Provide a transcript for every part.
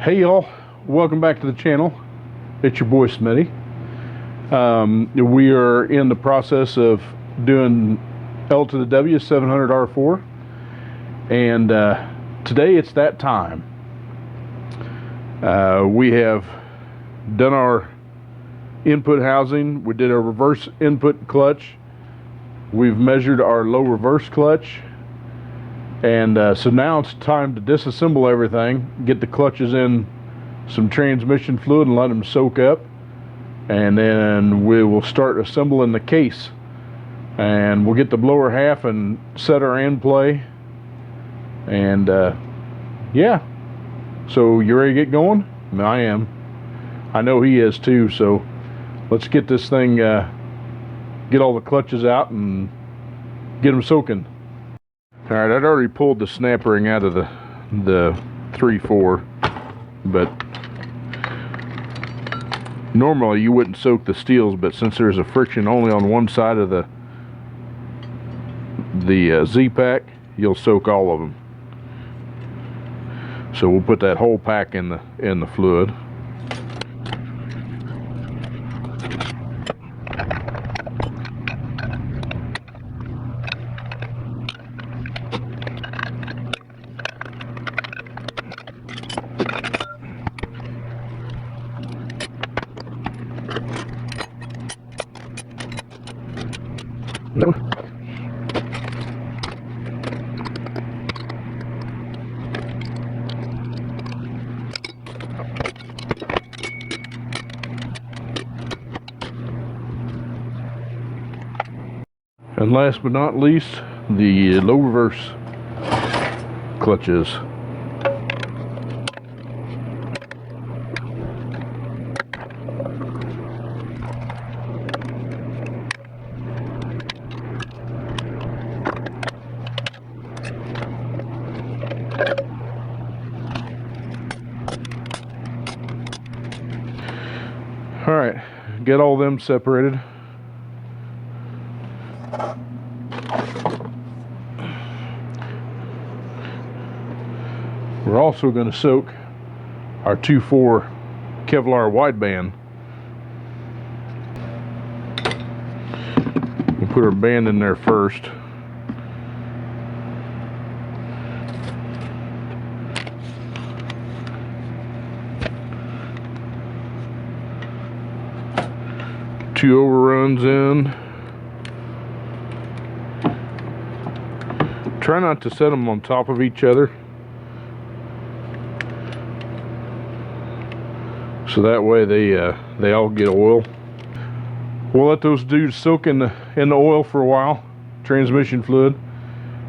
Hey y'all, welcome back to the channel. It's your boy Smitty. We are in the process of doing L2theW 700R4, and today it's that time. We have done our input housing. We did a reverse input clutch. We've measured our low reverse clutch. And so now it's time to disassemble everything, get the clutches in some transmission fluid and let them soak up, and then we will start assembling the case, and we'll get the blower half and set our end play. And yeah, so you ready to get going? I am. I know he is too, so let's get this thing, get all the clutches out and get them soaking. Alright, I'd already pulled the snap ring out of the 3/4, but normally you wouldn't soak the steels, but since there's a friction only on one side of the Z-pack, you'll soak all of them. So we'll put that whole pack in the fluid. No. And last but not least, the low reverse clutches. Alright, get all them separated. We're also going to soak our 2/4 Kevlar wideband. We'll put our band in there first. Two overruns in. Try not to set them on top of each other, so that way they all get oil. We'll let those dudes soak in the oil for a while, transmission fluid,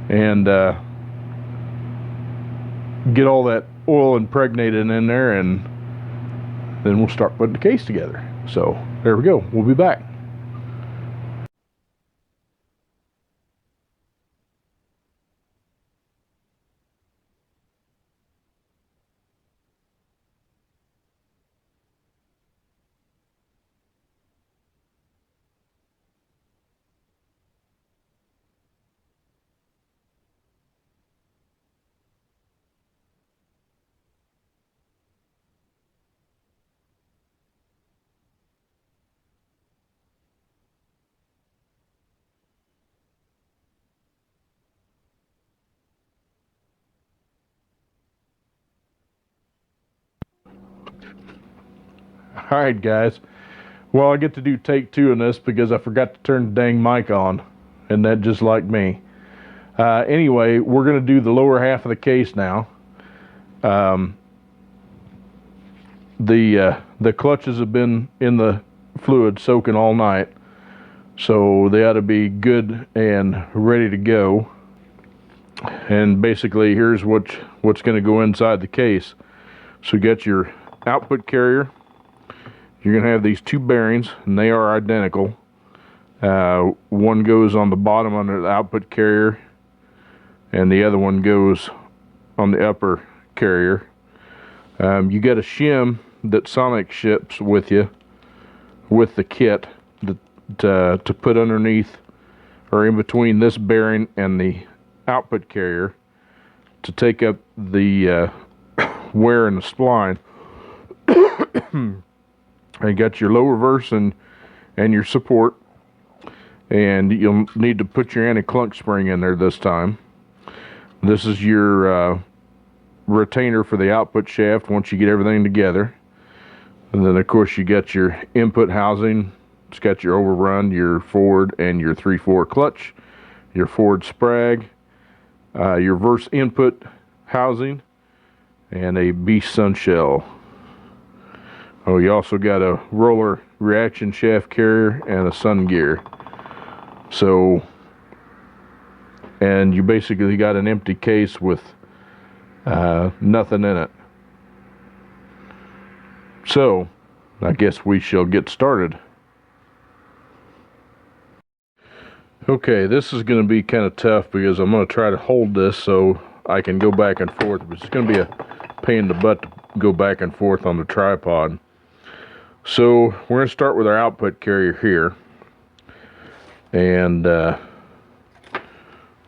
and get all that oil impregnated in there, and then we'll start putting the case together. So there we go. We'll be back. Alright guys, well, I get to do take 2 in this because I forgot to turn the dang mic on, and that just like me. Anyway, we're going to do the lower half of the case now. The clutches have been in the fluid soaking all night, so they ought to be good and ready to go. And basically here's what's going to go inside the case. So you got your output carrier. You're going to have these 2 bearings, and they are identical. One goes on the bottom under the output carrier, and the other one goes on the upper carrier. You got a shim that Sonic ships with you, with the kit, to put underneath or in between this bearing and the output carrier to take up the wear in the spline. And you got your low reverse and your support, and you'll need to put your anti-clunk spring in there this time. This is your retainer for the output shaft once you get everything together. And then of course you got your input housing. It's got your overrun, your forward, and your 3/4 clutch, your forward sprag, your reverse input housing, and a Beast Sunshell. Oh, you also got a roller reaction shaft carrier and a sun gear. So, and you basically got an empty case with nothing in it. So, I guess we shall get started. Okay, this is going to be kind of tough because I'm going to try to hold this so I can go back and forth. But it's going to be a pain in the butt to go back and forth on the tripod. So we're going to start with our output carrier here. And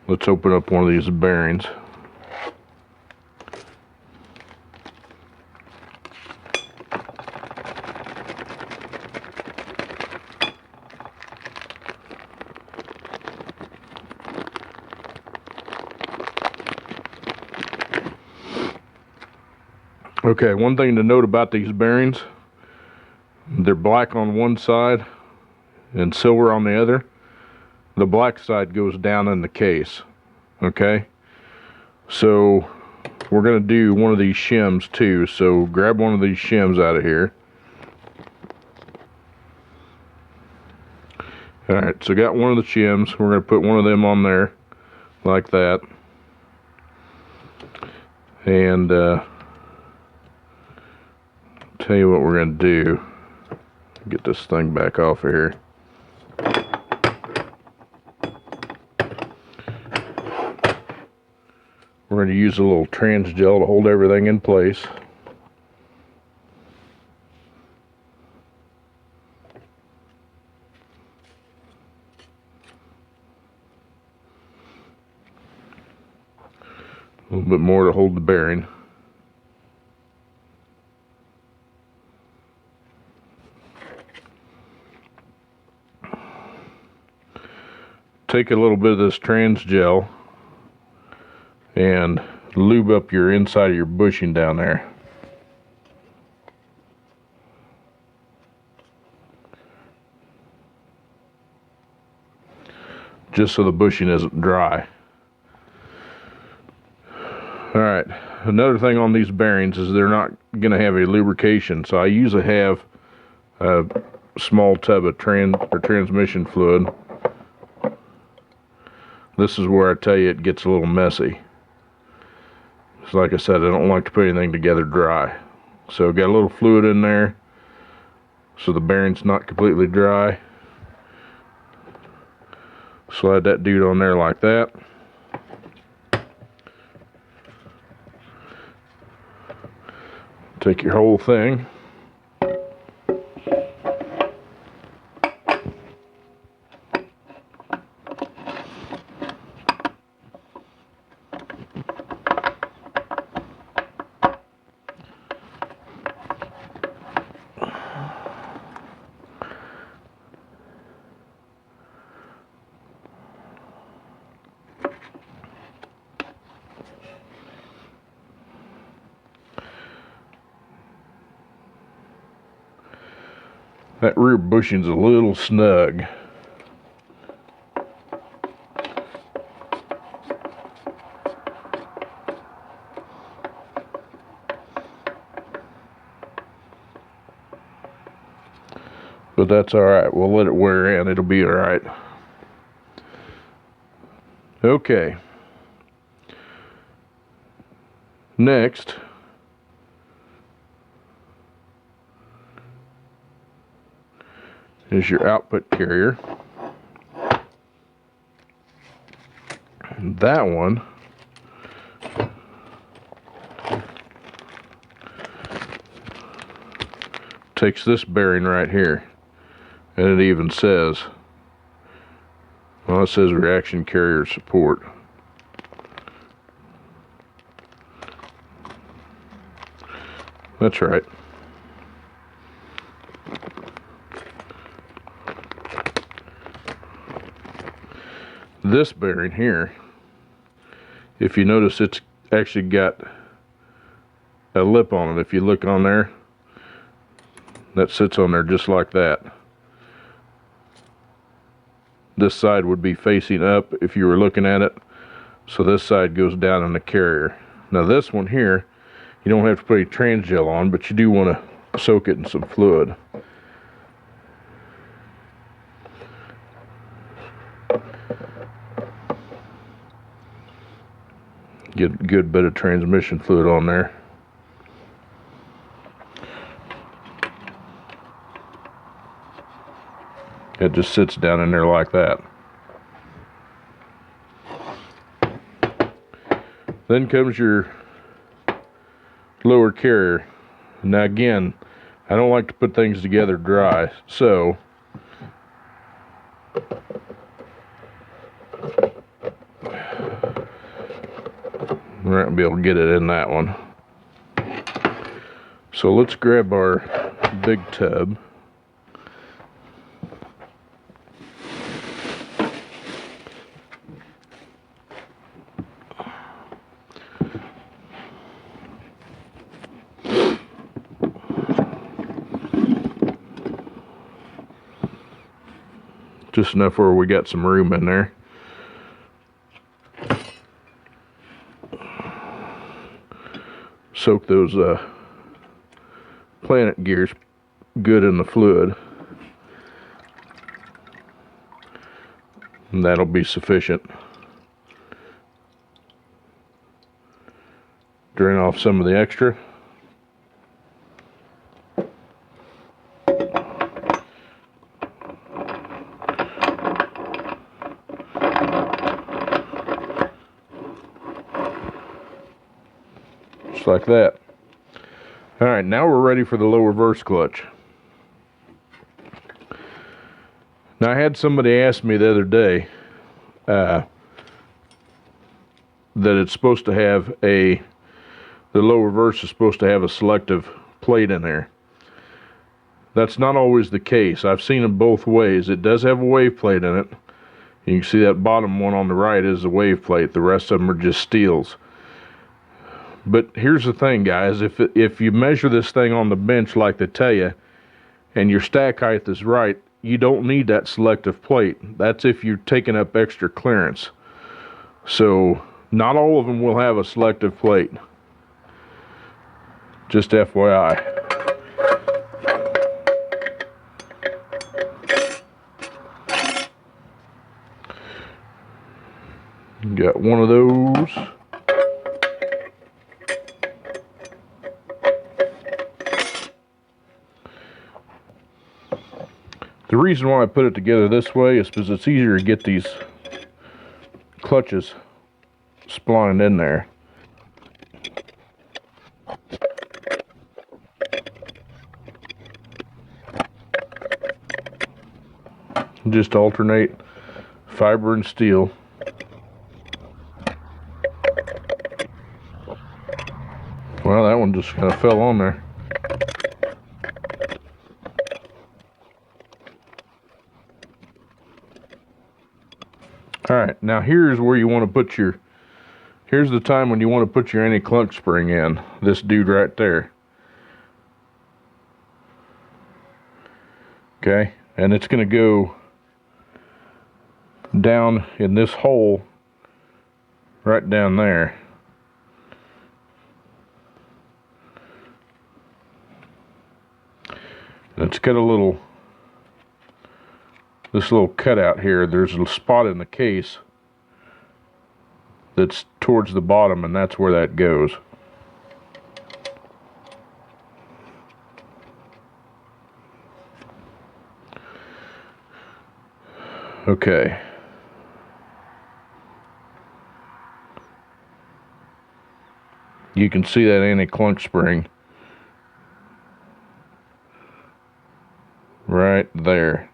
let's open up one of these bearings. Okay, one thing to note about these bearings, they're black on one side and silver on the other. The black side goes down in the case. Okay, so we're going to do one of these shims too, so grab one of these shims out of here. Alright, so got one of the shims. We're going to put one of them on there like that. And tell you what we're going to do. Get this thing back off of here. We're going to use a little trans gel to hold everything in place. A little bit more to hold the bearing. Take a little bit of this trans gel and lube up your inside of your bushing down there. Just so the bushing isn't dry. Alright, another thing on these bearings is they're not going to have a lubrication, so I usually have a small tub of transmission fluid. This is where I tell you it gets a little messy. So like I said, I don't like to put anything together dry. So got a little fluid in there so the bearing's not completely dry. Slide that dude on there like that. Take your whole thing. That rear bushing's a little snug. But that's alright, we'll let it wear in, it'll be alright. Okay. Next, is your output carrier. And that one takes this bearing right here, and it even says, well, it says reaction carrier support. That's right. This bearing here, if you notice, it's actually got a lip on it. If you look on there, that sits on there just like that. This side would be facing up if you were looking at it, so this side goes down in the carrier. Now this one here, you don't have to put any transgel on, but you do want to soak it in some fluid. Get a good bit of transmission fluid on there. It just sits down in there like that. Then comes your lower carrier. Now again, I don't like to put things together dry, so we're not gonna be able to get it in that one. So let's grab our big tub. Just enough where we got some room in there. Soak those planet gears good in the fluid, and that'll be sufficient. Drain off some of the extra. Just like that. Alright, now we're ready for the low reverse clutch. Now I had somebody ask me the other day that it's supposed to have the low reverse is supposed to have a selective plate in there. That's not always the case. I've seen it both ways. It does have a wave plate in it. You can see that bottom one on the right is the wave plate. The rest of them are just steels. But here's the thing, guys. If you measure this thing on the bench like they tell you, and your stack height is right, you don't need that selective plate. That's if you're taking up extra clearance. So not all of them will have a selective plate. Just FYI. Got one of those. The reason why I put it together this way is because it's easier to get these clutches splined in there. Just alternate fiber and steel. Well, that one just kind of fell on there. Alright, now here's where you want to put here's the time when you want to put your anti-clunk spring in. This dude right there. Okay, and it's going to go down in this hole right down there. And it's got this little cutout here. There's a spot in the case that's towards the bottom, and that's where that goes. Okay. You can see that anti-clunk spring right there.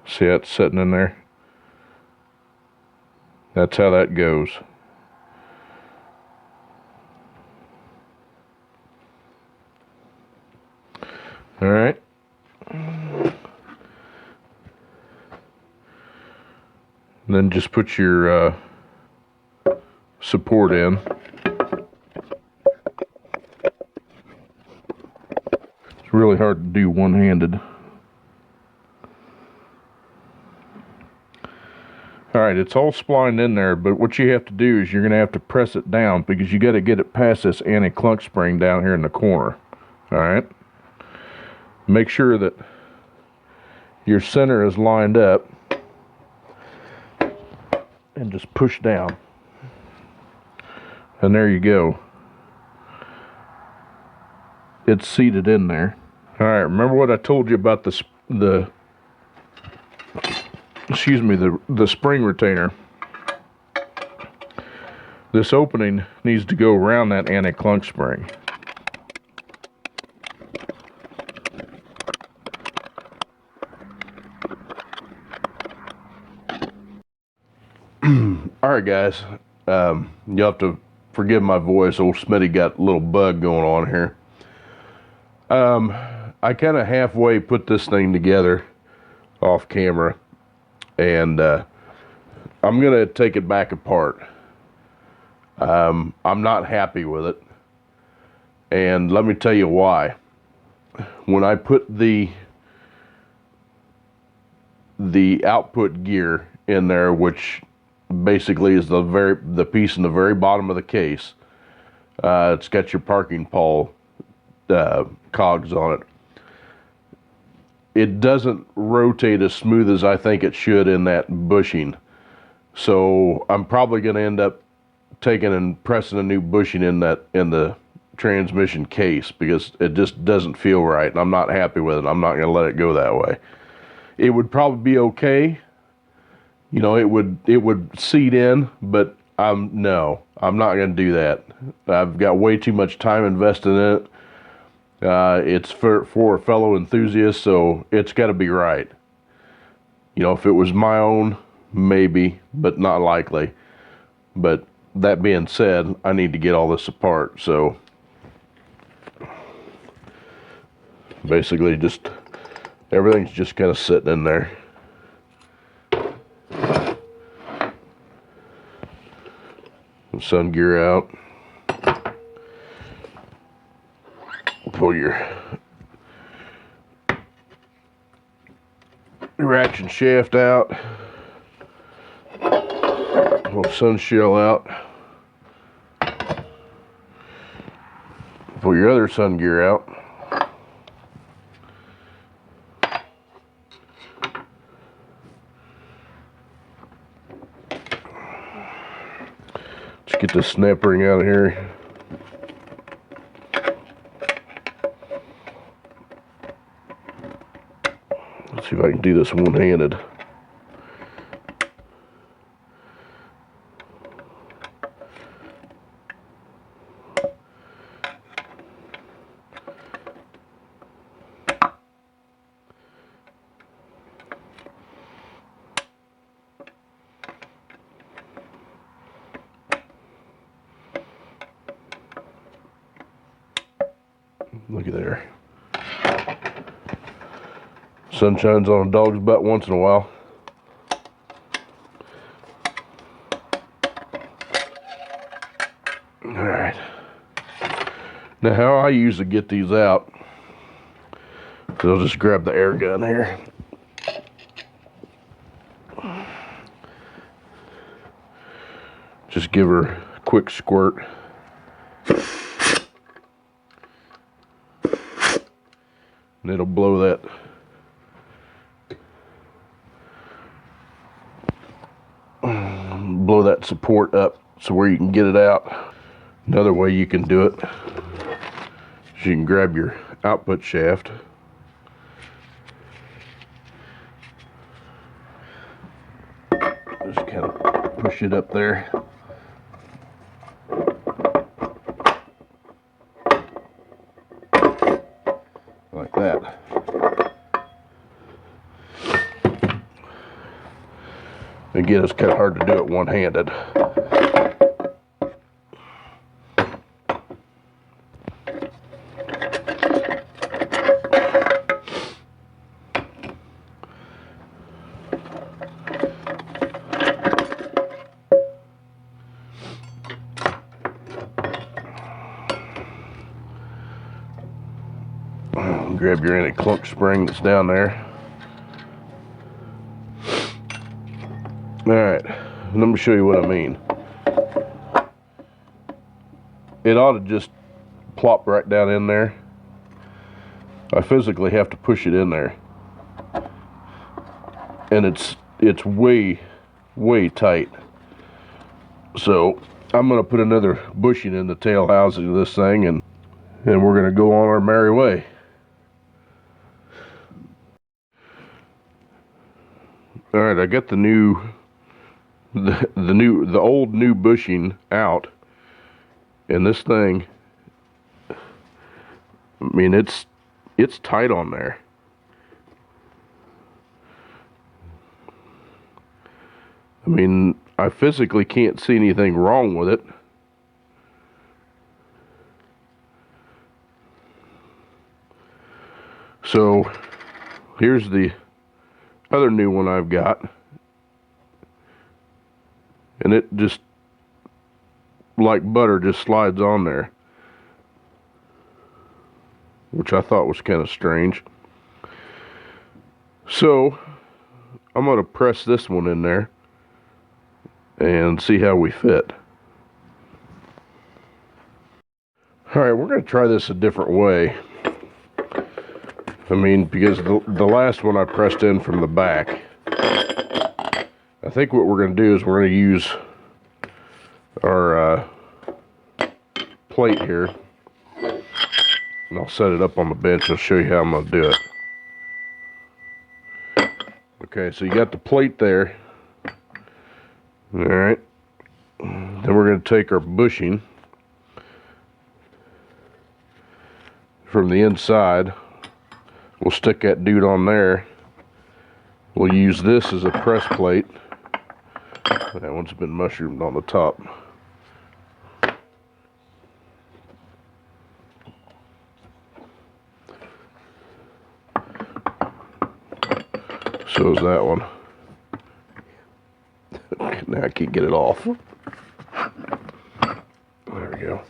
See how it's sitting in there? That's how that goes. All right. And then just put your support in. It's really hard to do one-handed. Alright, it's all splined in there, but what you have to do is you're going to have to press it down because you got to get it past this anti-clunk spring down here in the corner. Alright? Make sure that your center is lined up and just push down. And there you go. It's seated in there. Alright, remember what I told you about the spring retainer. This opening needs to go around that anti-clunk spring. Alright guys, you'll have to forgive my voice. Old Smitty got a little bug going on here. I kind of halfway put this thing together off camera, and I'm gonna take it back apart. I'm not happy with it, and let me tell you why. When I put the output gear in there, which basically is the piece in the very bottom of the case, it's got your parking pole cogs on it. It doesn't rotate as smooth as I think it should in that bushing. So I'm probably going to end up taking and pressing a new bushing in the transmission case because it just doesn't feel right, and I'm not happy with it. I'm not going to let it go that way. It would probably be okay. You know, it would seat in, but no, I'm not going to do that. I've got way too much time invested in it. It's for a fellow enthusiast, so it's got to be right. You know, if it was my own, maybe, but not likely. But that being said, I need to get all this apart, so basically just everything's just kind of sitting in there. Sun gear out. Pull your reaction shaft out. Pull Sunshell out. Pull your other sun gear out. Let's get this snap ring out of here. Let's see if I can do this one-handed. Look at there. Sun shines on a dog's butt once in a while. Alright. Now how I usually get these out, so I'll just grab the air gun here. Just give her a quick squirt. And it'll blow that support up so where you can get it out. Another way you can do it is you can grab your output shaft, just kind of push it up there. Like that. Again, it's kind of hard to do it one-handed. grab your anti-clunk spring that's down there. Alright, let me show you what I mean. It ought to just plop right down in there. I physically have to push it in there. And it's way tight. So I'm gonna put another bushing in the tail housing of this thing, and we're gonna go on our merry way. Alright, I got the old new bushing out, and this thing, I mean, it's tight on there. I mean, I physically can't see anything wrong with it. So here's the other new one I've got, and it just, like butter, just slides on there, which I thought was kind of strange. So I'm going to press this one in there and see how we fit. Alright, we're going to try this a different way. I mean, because the last one I pressed in from the back. I think what we're going to do is we're going to use our plate here. And I'll set it up on the bench. I'll show you how I'm going to do it. Okay, so you got the plate there. Alright. Then we're going to take our bushing from the inside. We'll stick that dude on there. We'll use this as a press plate. That one's been mushroomed on the top. So is that one. Now I can't get it off. There we go.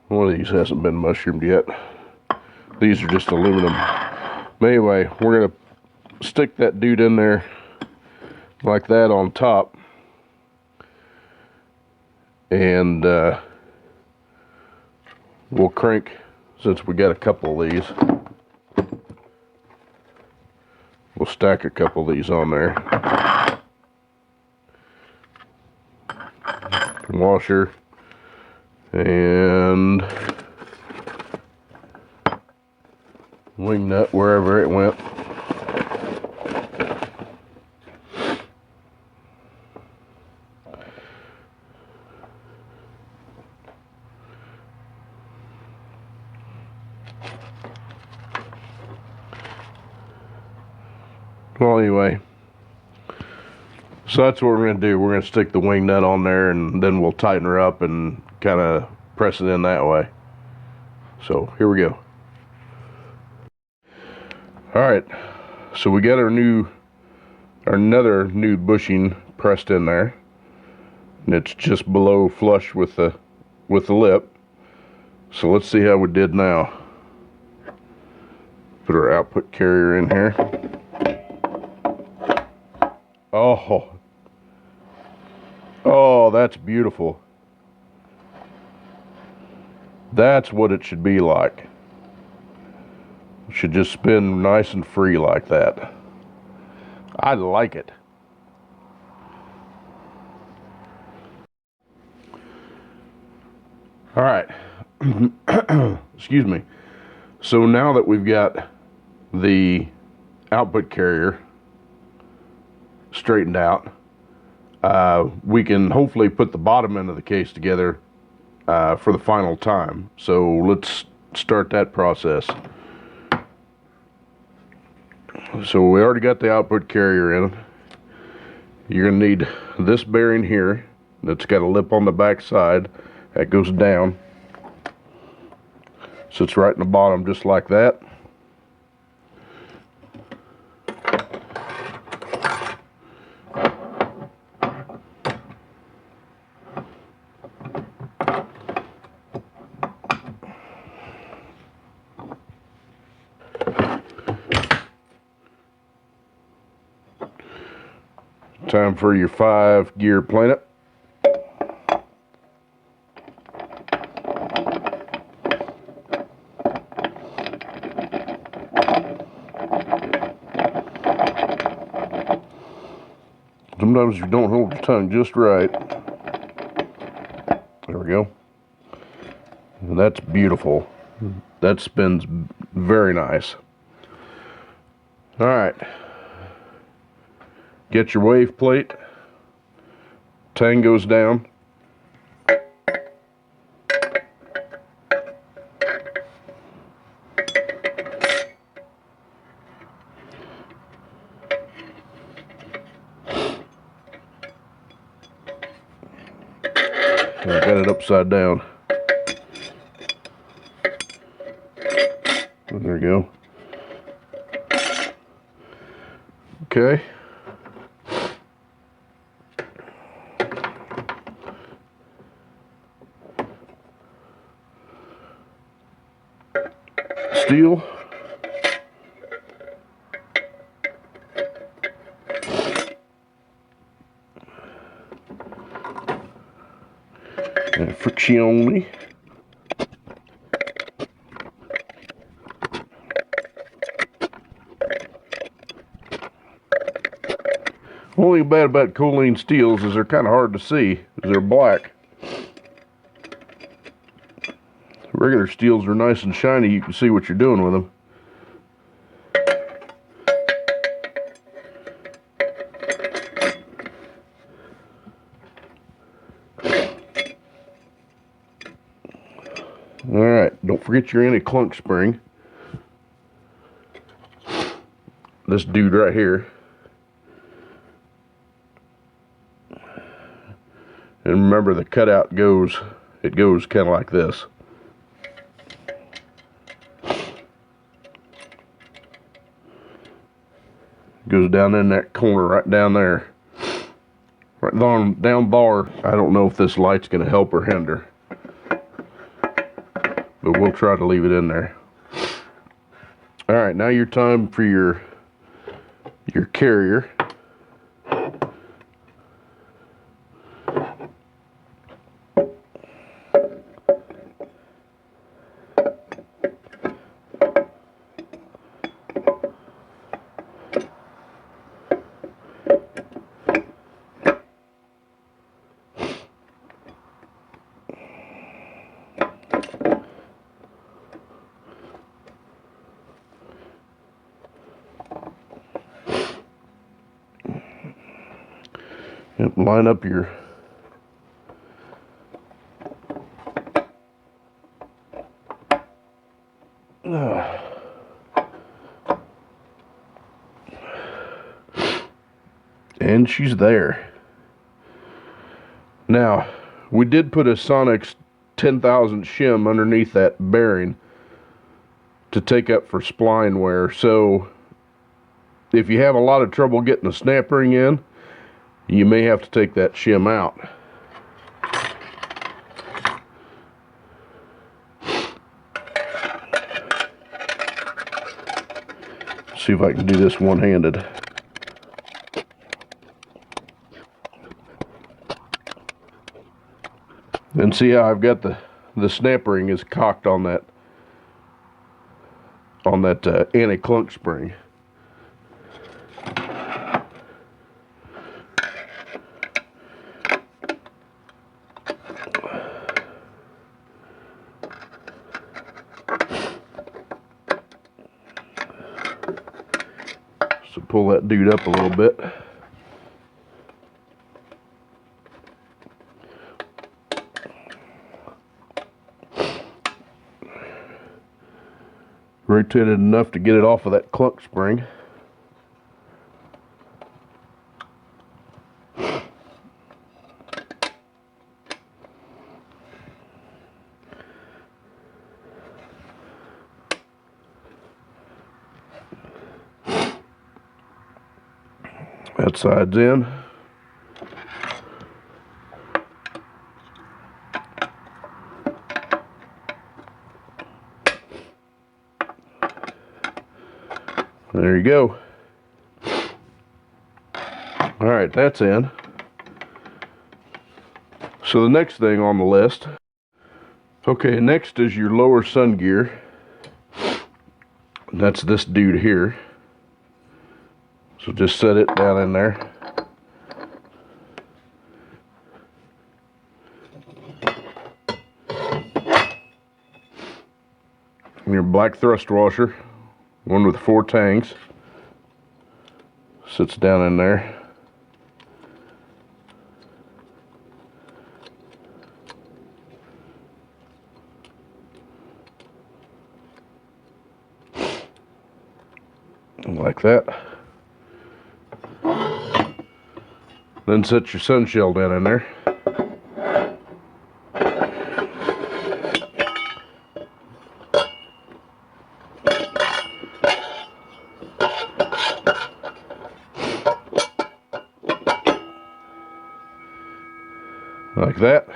One of these hasn't been mushroomed yet. These are just aluminum. But anyway, we're going to stick that dude in there like that on top. And we'll crank, since we got a couple of these, we'll stack a couple of these on there. Washer. And wing nut wherever it went. Well, anyway, so that's what we're going to do. We're going to stick the wing nut on there, and then we'll tighten her up and kind of press it in that way. So here we go. Alright, so we got another new bushing pressed in there, and it's just below flush with the lip. So let's see how we did now. Put our output carrier in here. Oh, that's beautiful. That's what it should be like. It should just spin nice and free like that. I like it. All right. Excuse me. So now that we've got the output carrier straightened out, we can hopefully put the bottom end of the case together for the final time. So let's start that process. So we already got the output carrier in. You're going to need this bearing here that's got a lip on the back side that goes down. Sits right in the bottom just like that. Time for your 5-gear planet. Sometimes you don't hold your tongue just right. There we go. And that's beautiful. That spins very nice. All right. Get your wave plate. Tang goes down. I got it upside down. There we go. Okay. Steel. And friction. Only thing bad about Koleen steels is they're kind of hard to see, because they're black. Regular steels are nice and shiny, you can see what you're doing with them. Alright, don't forget your anti-clunk spring. This dude right here. And remember, the cutout goes kind of like this. Goes down in that corner right down there. Right down bar. I don't know if this light's going to help or hinder, but we'll try to leave it in there. Alright, now your time for your carrier. Yep, line up your and she's there. Now, we did put a Sonex 10,000 shim underneath that bearing to take up for spline wear, so if you have a lot of trouble getting the snap ring in, you may have to take that shim out. See if I can do this one-handed. And see how I've got the snap ring is cocked on that anti-clunk spring. So pull that dude up a little bit. Rotate it enough to get it off of that clunk spring. That side's in. There you go. All right. Alright, that's in. So the next thing on the list, okay, next is your lower sun gear. That's this dude here. So just set it down in there. And your black thrust washer, one with 4 tangs, sits down in there. Like that. Then set your Sunshell down in there. Like that.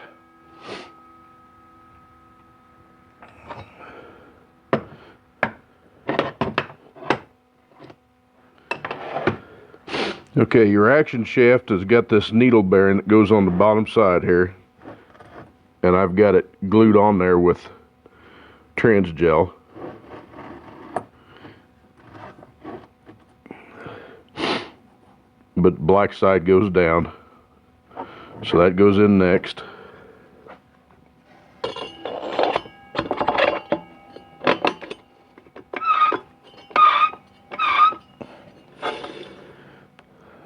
Okay, your action shaft has got this needle bearing that goes on the bottom side here, and I've got it glued on there with trans gel. But black side goes down, so that goes in next.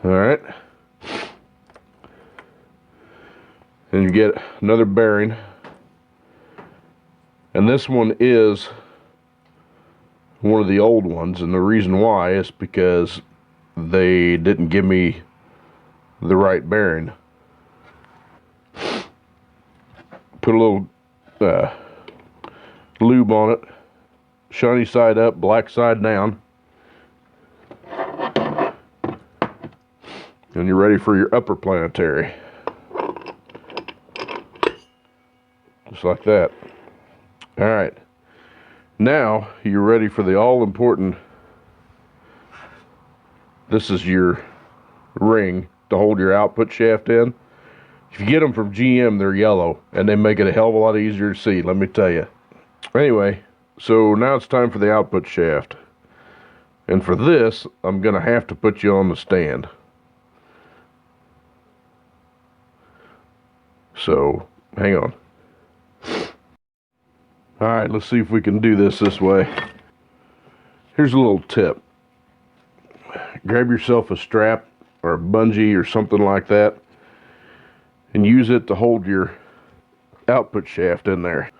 Alright, and you get another bearing, and this one is one of the old ones, and the reason why is because they didn't give me the right bearing. Put a little lube on it, shiny side up, black side down. And you're ready for your upper planetary. Just like that. Alright. Now you're ready for the all-important, this is your ring to hold your output shaft in. If you get them from GM, they're yellow, and they make it a hell of a lot easier to see, let me tell you. Anyway, so now it's time for the output shaft. And for this, I'm going to have to put you on the stand. So, hang on. Alright, let's see if we can do this way. Here's a little tip. Grab yourself a strap or a bungee or something like that, and use it to hold your output shaft in there.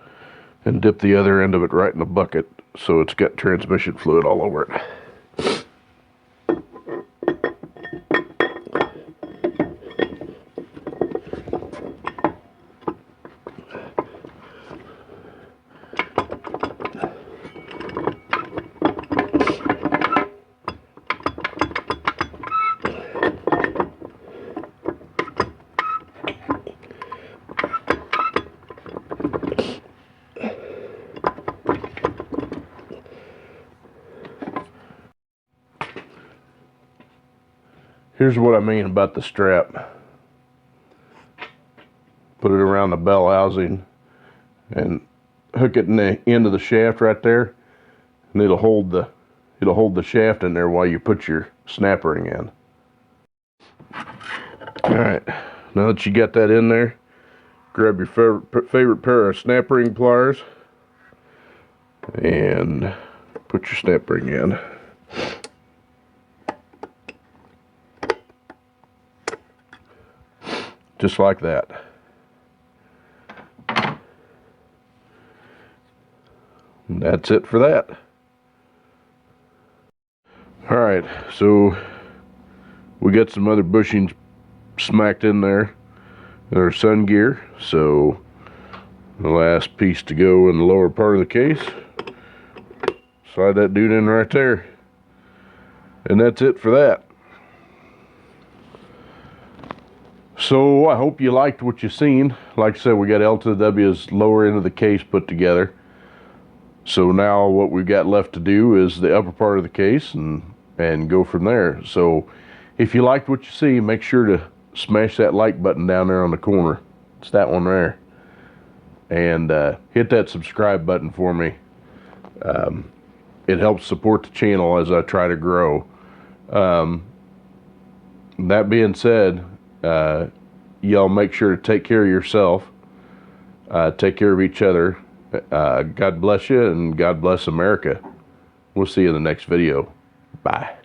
And dip the other end of it right in the bucket so it's got transmission fluid all over it. Here's what I mean about the strap. Put it around the bell housing and hook it in the end of the shaft right there, and it'll hold the shaft in there while you put your snap ring in. Alright, now that you got that in there, grab your favorite pair of snap ring pliers and put your snap ring in. Just like that. And that's it for that. Alright, so we got some other bushings smacked in there. Our sun gear, so the last piece to go in the lower part of the case. Slide that dude in right there. And that's it for that. So I hope you liked what you seen. Like I said, we got L2theW's lower end of the case put together. So now what we've got left to do is the upper part of the case and go from there. So If you liked what you see, make sure to smash that like button down there on the corner. It's that one there. And hit that subscribe button for me. It helps support the channel as I try to grow. That being said, y'all make sure to take care of yourself. Take care of each other. God bless you, and God bless America. We'll see you in the next video. Bye.